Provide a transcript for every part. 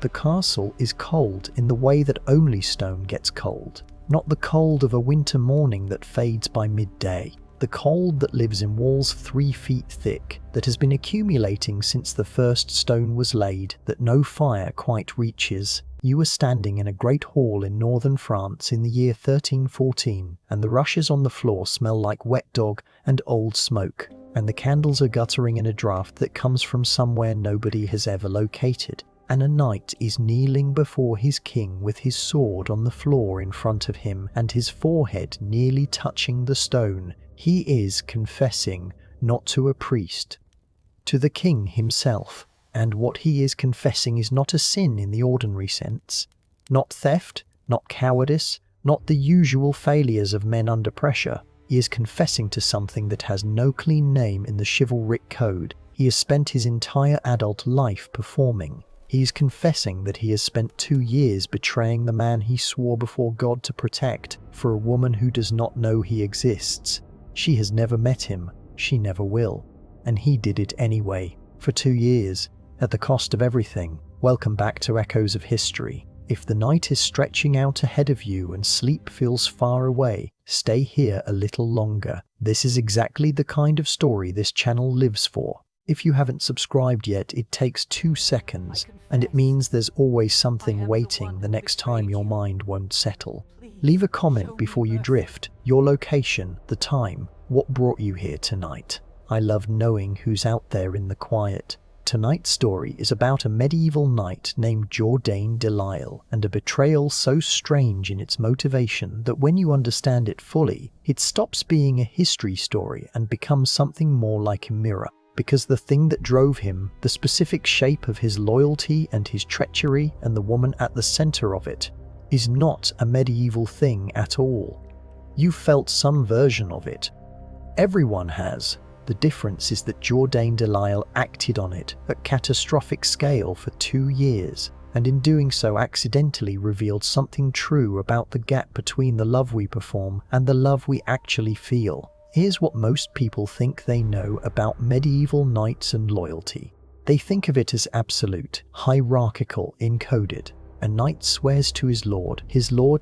The castle is cold in the way that only stone gets cold, not the cold of a winter morning that fades by midday. The cold that lives in walls 3 feet thick, that has been accumulating since the first stone was laid, that no fire quite reaches. You are standing in a great hall in northern France in the year 1314, and the rushes on the floor smell like wet dog and old smoke, and the candles are guttering in a draught that comes from somewhere nobody has ever located. And a knight is kneeling before his king with his sword on the floor in front of him and his forehead nearly touching the stone. He is confessing, not to a priest, to the king himself. And what he is confessing is not a sin in the ordinary sense, not theft, not cowardice, not the usual failures of men under pressure. He is confessing to something that has no clean name in the chivalric code. He has spent his entire adult life performing. He is confessing that he has spent 2 years betraying the man he swore before God to protect for a woman who does not know he exists. She has never met him, she never will, and he did it anyway, for 2 years, at the cost of everything. Welcome back to Echoes of History. If the night is stretching out ahead of you and sleep feels far away, stay here a little longer. This is exactly the kind of story this channel lives for. If you haven't subscribed yet, it takes 2 seconds, and it means there's always something waiting the next time your mind won't settle. Leave a comment before you drift, your location, the time, what brought you here tonight. I love knowing who's out there in the quiet. Tonight's story is about a medieval knight named Jourdain de Lisle, and a betrayal so strange in its motivation that when you understand it fully, it stops being a history story and becomes something more like a mirror. Because the thing that drove him, the specific shape of his loyalty and his treachery and the woman at the center of it, is not a medieval thing at all. You felt some version of it. Everyone has. The difference is that Jourdain de Lisle acted on it at catastrophic scale for 2 years, and in doing so accidentally revealed something true about the gap between the love we perform and the love we actually feel. Here's what most people think they know about medieval knights and loyalty. They think of it as absolute, hierarchical, encoded. A knight swears to his lord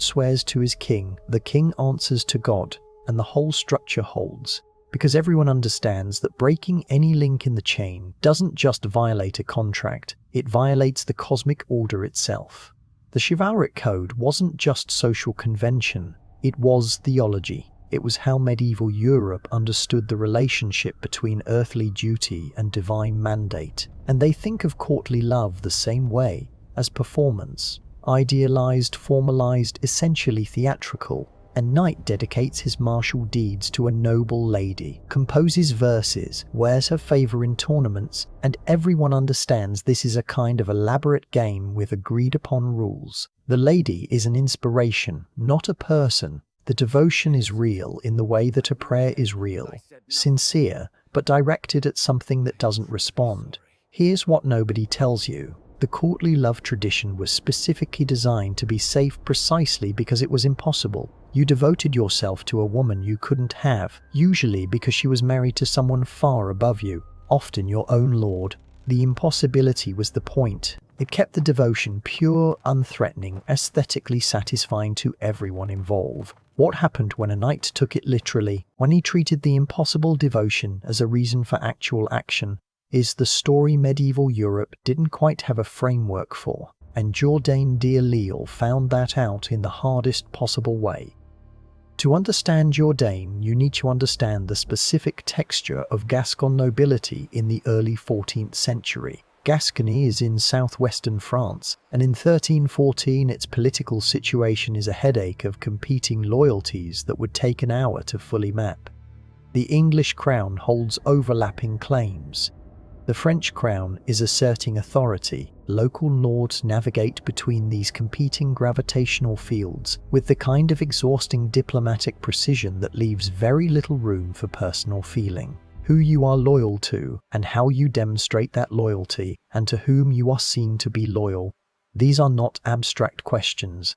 swears to his king, the king answers to God, and the whole structure holds. Because everyone understands that breaking any link in the chain doesn't just violate a contract, it violates the cosmic order itself. The chivalric code wasn't just social convention, it was theology. It was how medieval Europe understood the relationship between earthly duty and divine mandate, and they think of courtly love the same way, as performance, idealized, formalized, essentially theatrical. A knight dedicates his martial deeds to a noble lady, composes verses, wears her favor in tournaments, and everyone understands this is a kind of elaborate game with agreed upon rules. The lady is an inspiration, not a person. The devotion is real in the way that a prayer is real, sincere, but directed at something that doesn't respond. Here's what nobody tells you. The courtly love tradition was specifically designed to be safe precisely because it was impossible. You devoted yourself to a woman you couldn't have, usually because she was married to someone far above you, often your own lord. The impossibility was the point. It kept the devotion pure, unthreatening, aesthetically satisfying to everyone involved. What happened when a knight took it literally, when he treated the impossible devotion as a reason for actual action, is the story medieval Europe didn't quite have a framework for, and Jourdain de Lisle found that out in the hardest possible way. To understand Jourdain, you need to understand the specific texture of Gascon nobility in the early 14th century. Gascony is in southwestern France, and in 1314 its political situation is a headache of competing loyalties that would take an hour to fully map. The English crown holds overlapping claims. The French crown is asserting authority. Local lords navigate between these competing gravitational fields with the kind of exhausting diplomatic precision that leaves very little room for personal feeling. Who you are loyal to, and how you demonstrate that loyalty, and to whom you are seen to be loyal. These are not abstract questions.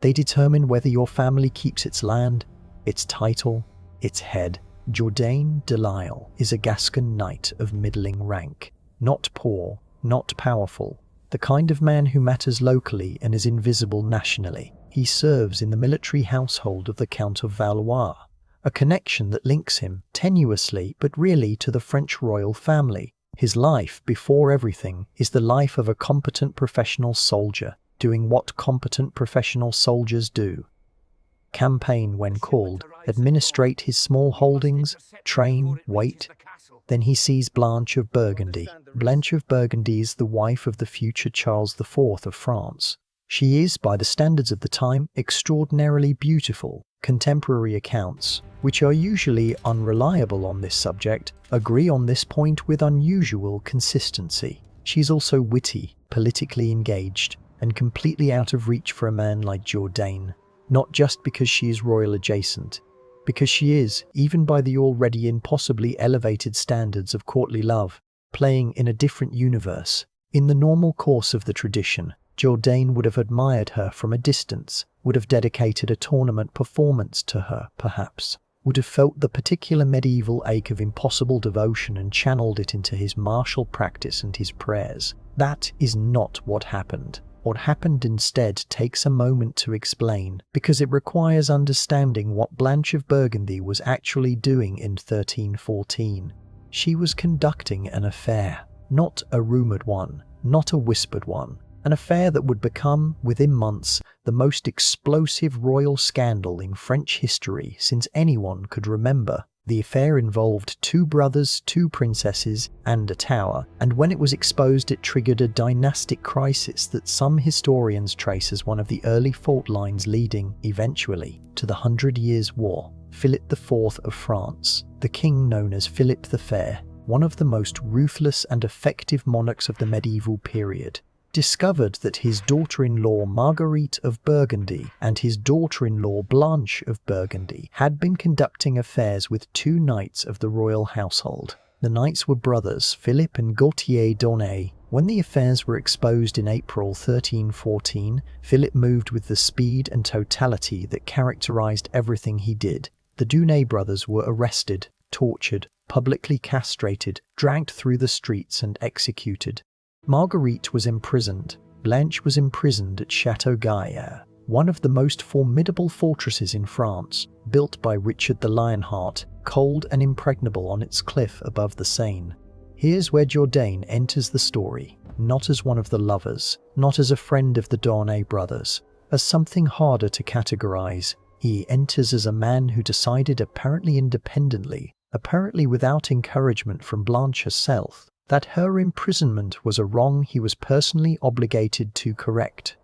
They determine whether your family keeps its land, its title, its head. Jourdain de Lisle is a Gascon knight of middling rank. Not poor, not powerful, the kind of man who matters locally and is invisible nationally. He serves in the military household of the Count of Valois, a connection that links him, tenuously but really, to the French royal family. His life, before everything, is the life of a competent professional soldier, doing what competent professional soldiers do. Campaign when called, administrate his small holdings, train, wait. Then he sees Blanche of Burgundy. Blanche of Burgundy is the wife of the future Charles IV of France. She is, by the standards of the time, extraordinarily beautiful. Contemporary accounts, which are usually unreliable on this subject, agree on this point with unusual consistency. She's also witty, politically engaged, and completely out of reach for a man like Jourdain. Not just because she is royal adjacent, because she is, even by the already impossibly elevated standards of courtly love, playing in a different universe. In the normal course of the tradition, Jourdain would have admired her from a distance, would have dedicated a tournament performance to her, perhaps, would have felt the particular medieval ache of impossible devotion and channeled it into his martial practice and his prayers. That is not what happened. What happened instead takes a moment to explain, because it requires understanding what Blanche of Burgundy was actually doing in 1314. She was conducting an affair, not a rumoured one, not a whispered one. An affair that would become, within months, the most explosive royal scandal in French history since anyone could remember. The affair involved 2 brothers, 2 princesses, and a tower, and when it was exposed it triggered a dynastic crisis that some historians trace as one of the early fault lines leading, eventually, to the 100 Years' War. Philip IV of France, the king known as Philip the Fair, one of the most ruthless and effective monarchs of the medieval period, discovered that his daughter-in-law Marguerite of Burgundy and his daughter-in-law Blanche of Burgundy had been conducting affairs with 2 knights of the royal household. The knights were brothers, Philip and Gautier d'Aunay. When the affairs were exposed in April 1314, Philip moved with the speed and totality that characterized everything he did. The d'Aunay brothers were arrested, tortured, publicly castrated, dragged through the streets and executed. Marguerite was imprisoned. Blanche was imprisoned at Château Gaillard, one of the most formidable fortresses in France, built by Richard the Lionheart, cold and impregnable on its cliff above the Seine. Here's where Jourdain enters the story, not as one of the lovers, not as a friend of the d'Aunay brothers, as something harder to categorize. He enters as a man who decided, apparently independently, apparently without encouragement from Blanche herself, that her imprisonment was a wrong he was personally obligated to correct.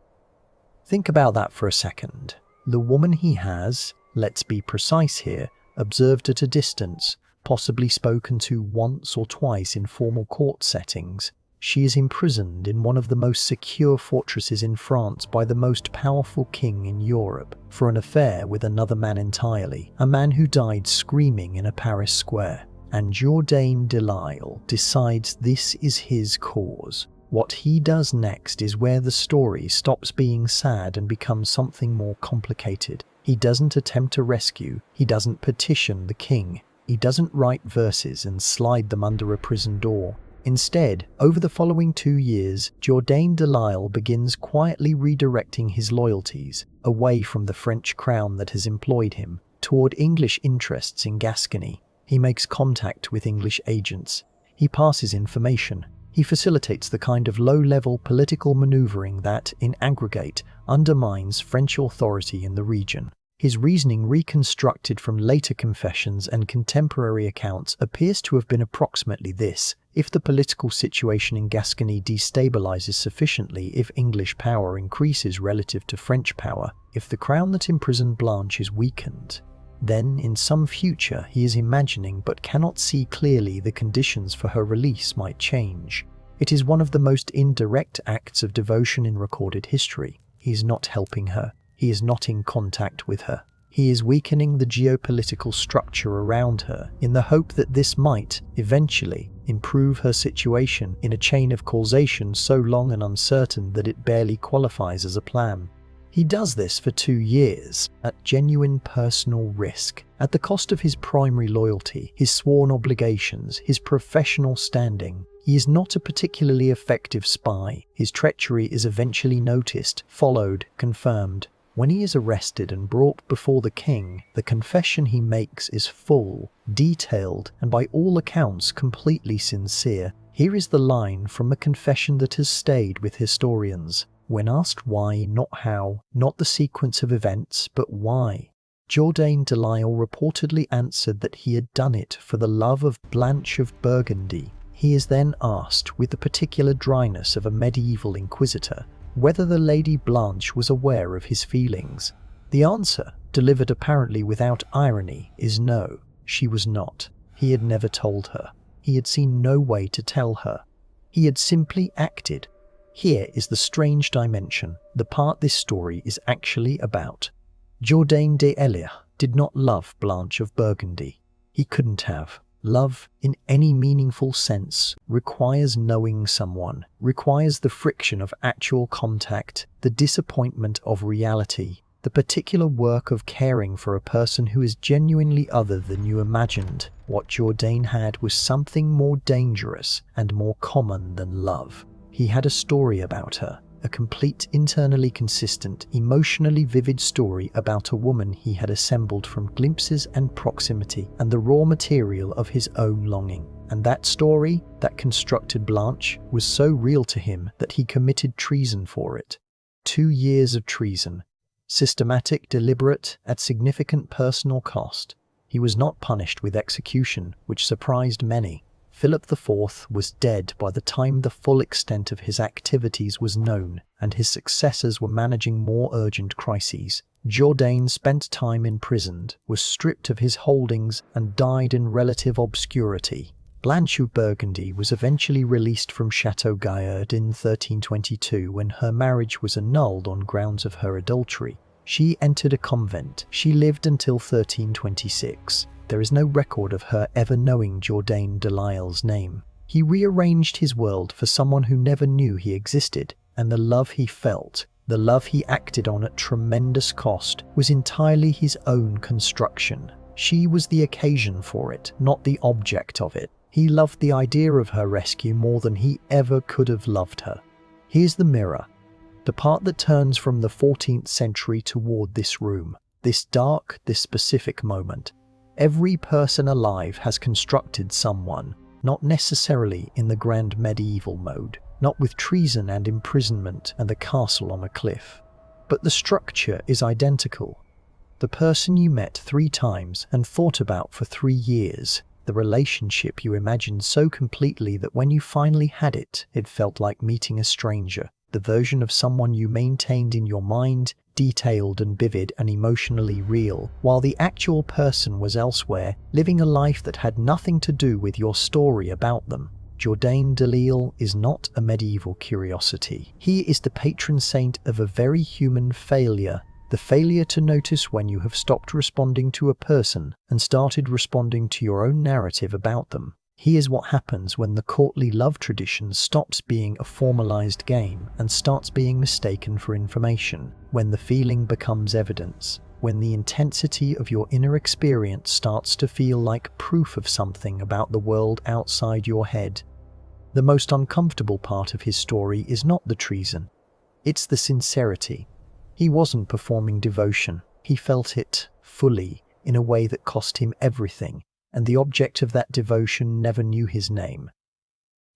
Think about that for a second. The woman he has, let's be precise here, observed at a distance, possibly spoken to once or twice in formal court settings, she is imprisoned in one of the most secure fortresses in France by the most powerful king in Europe for an affair with another man entirely, a man who died screaming in a Paris square. And Jourdain de Lisle decides this is his cause. What he does next is where the story stops being sad and becomes something more complicated. He doesn't attempt to rescue, he doesn't petition the king, he doesn't write verses and slide them under a prison door. Instead, over the following 2 years, Jourdain de Lisle begins quietly redirecting his loyalties away from the French crown that has employed him, toward English interests in Gascony. He makes contact with English agents. He passes information. He facilitates the kind of low-level political maneuvering that, in aggregate, undermines French authority in the region. His reasoning, reconstructed from later confessions and contemporary accounts, appears to have been approximately this: if the political situation in Gascony destabilizes sufficiently, if English power increases relative to French power, if the crown that imprisoned Blanche is weakened, then, in some future, he is imagining but cannot see clearly, the conditions for her release might change. It is one of the most indirect acts of devotion in recorded history. He is not helping her. He is not in contact with her. He is weakening the geopolitical structure around her in the hope that this might, eventually, improve her situation in a chain of causation so long and uncertain that it barely qualifies as a plan. He does this for 2 years, at genuine personal risk, at the cost of his primary loyalty, his sworn obligations, his professional standing. He is not a particularly effective spy. His treachery is eventually noticed, followed, confirmed. When he is arrested and brought before the king, the confession he makes is full, detailed, and by all accounts completely sincere. Here is the line from a confession that has stayed with historians. When asked why, not how, not the sequence of events, but why, Jourdain de Lisle reportedly answered that he had done it for the love of Blanche of Burgundy. He is then asked, with the particular dryness of a medieval inquisitor, whether the Lady Blanche was aware of his feelings. The answer, delivered apparently without irony, is no, she was not. He had never told her. He had seen no way to tell her. He had simply acted. Here is the strange dimension, the part this story is actually about. Jourdain de Lisle did not love Blanche of Burgundy. He couldn't have. Love, in any meaningful sense, requires knowing someone, requires the friction of actual contact, the disappointment of reality, the particular work of caring for a person who is genuinely other than you imagined. What Jourdain had was something more dangerous and more common than love. He had a story about her, a complete, internally consistent, emotionally vivid story about a woman he had assembled from glimpses and proximity and the raw material of his own longing. And that story, that constructed Blanche, was so real to him that he committed treason for it. 2 years of treason. Systematic, deliberate, at significant personal cost. He was not punished with execution, which surprised many. Philip IV was dead by the time the full extent of his activities was known, and his successors were managing more urgent crises. Jourdain spent time imprisoned, was stripped of his holdings, and died in relative obscurity. Blanche of Burgundy was eventually released from Chateau Gaillard in 1322 when her marriage was annulled on grounds of her adultery. She entered a convent. She lived until 1326. There is no record of her ever knowing Jourdain de Lisle's name. He rearranged his world for someone who never knew he existed, and the love he felt, the love he acted on at tremendous cost, was entirely his own construction. She was the occasion for it, not the object of it. He loved the idea of her rescue more than he ever could have loved her. Here's the mirror, the part that turns from the 14th century toward this room, this dark, this specific moment. Every person alive has constructed someone, not necessarily in the grand medieval mode, not with treason and imprisonment and the castle on a cliff. But the structure is identical. The person you met 3 times and thought about for 3 years, the relationship you imagined so completely that when you finally had it, it felt like meeting a stranger, the version of someone you maintained in your mind, detailed and vivid and emotionally real, while the actual person was elsewhere, living a life that had nothing to do with your story about them. Jourdain de Lisle is not a medieval curiosity. He is the patron saint of a very human failure, the failure to notice when you have stopped responding to a person and started responding to your own narrative about them. He is what happens when the courtly love tradition stops being a formalized game and starts being mistaken for information, when the feeling becomes evidence, when the intensity of your inner experience starts to feel like proof of something about the world outside your head. The most uncomfortable part of his story is not the treason, it's the sincerity. He wasn't performing devotion, he felt it fully, in a way that cost him everything. And the object of that devotion never knew his name.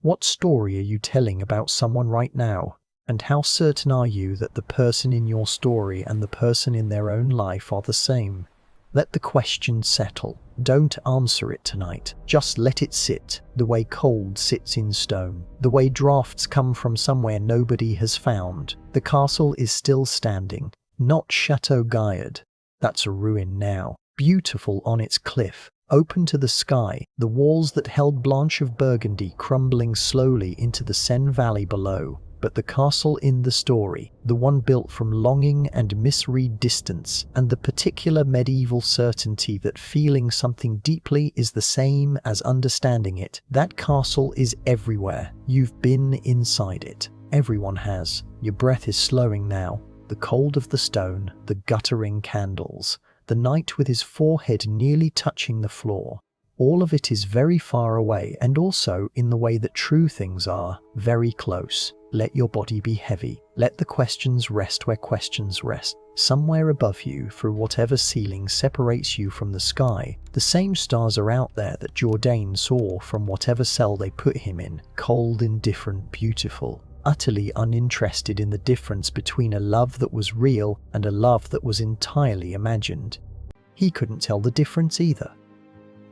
What story are you telling about someone right now? And how certain are you that the person in your story and the person in their own life are the same? Let the question settle. Don't answer it tonight. Just let it sit, the way cold sits in stone, the way drafts come from somewhere nobody has found. The castle is still standing, not Chateau Gaillard. That's a ruin now, beautiful on its cliff, open to the sky, the walls that held Blanche of Burgundy crumbling slowly into the Seine Valley below. But the castle in the story, the one built from longing and misread distance, and the particular medieval certainty that feeling something deeply is the same as understanding it, that castle is everywhere. You've been inside it. Everyone has. Your breath is slowing now. the cold of the stone, the guttering candles, the knight with his forehead nearly touching the floor. All of it is very far away, and also, in the way that true things are, very close. Let your body be heavy. Let the questions rest where questions rest. Somewhere above you, through whatever ceiling separates you from the sky, the same stars are out there that Jourdain saw from whatever cell they put him in, cold, indifferent, beautiful, utterly uninterested in the difference between a love that was real and a love that was entirely imagined. He couldn't tell the difference either.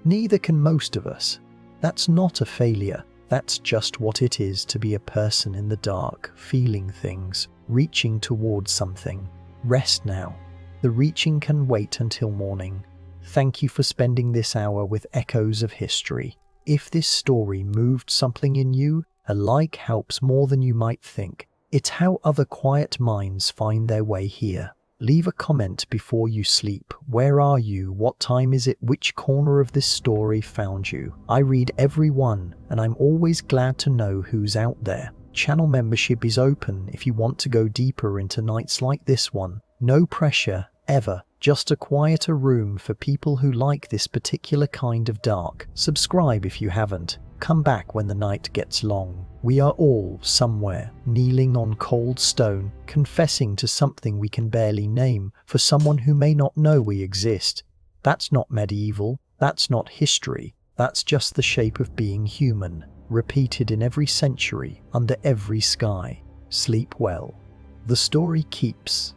Neither can most of us. That's not a failure. That's just what it is to be a person in the dark, feeling things, reaching towards something. Rest now. The reaching can wait until morning. Thank you for spending this hour with Echoes of History. If this story moved something in you, a like helps more than you might think. It's how other quiet minds find their way here. Leave a comment before you sleep. Where are you? What time is it? Which corner of this story found you? I read every one, and I'm always glad to know who's out there. Channel membership is open if you want to go deeper into nights like this one. No pressure, ever. Just a quieter room for people who like this particular kind of dark. Subscribe if you haven't. Come back when the night gets long. We are all somewhere, kneeling on cold stone, confessing to something we can barely name, for someone who may not know we exist. That's not medieval, that's not history, that's just the shape of being human, repeated in every century, under every sky. Sleep well. The story keeps.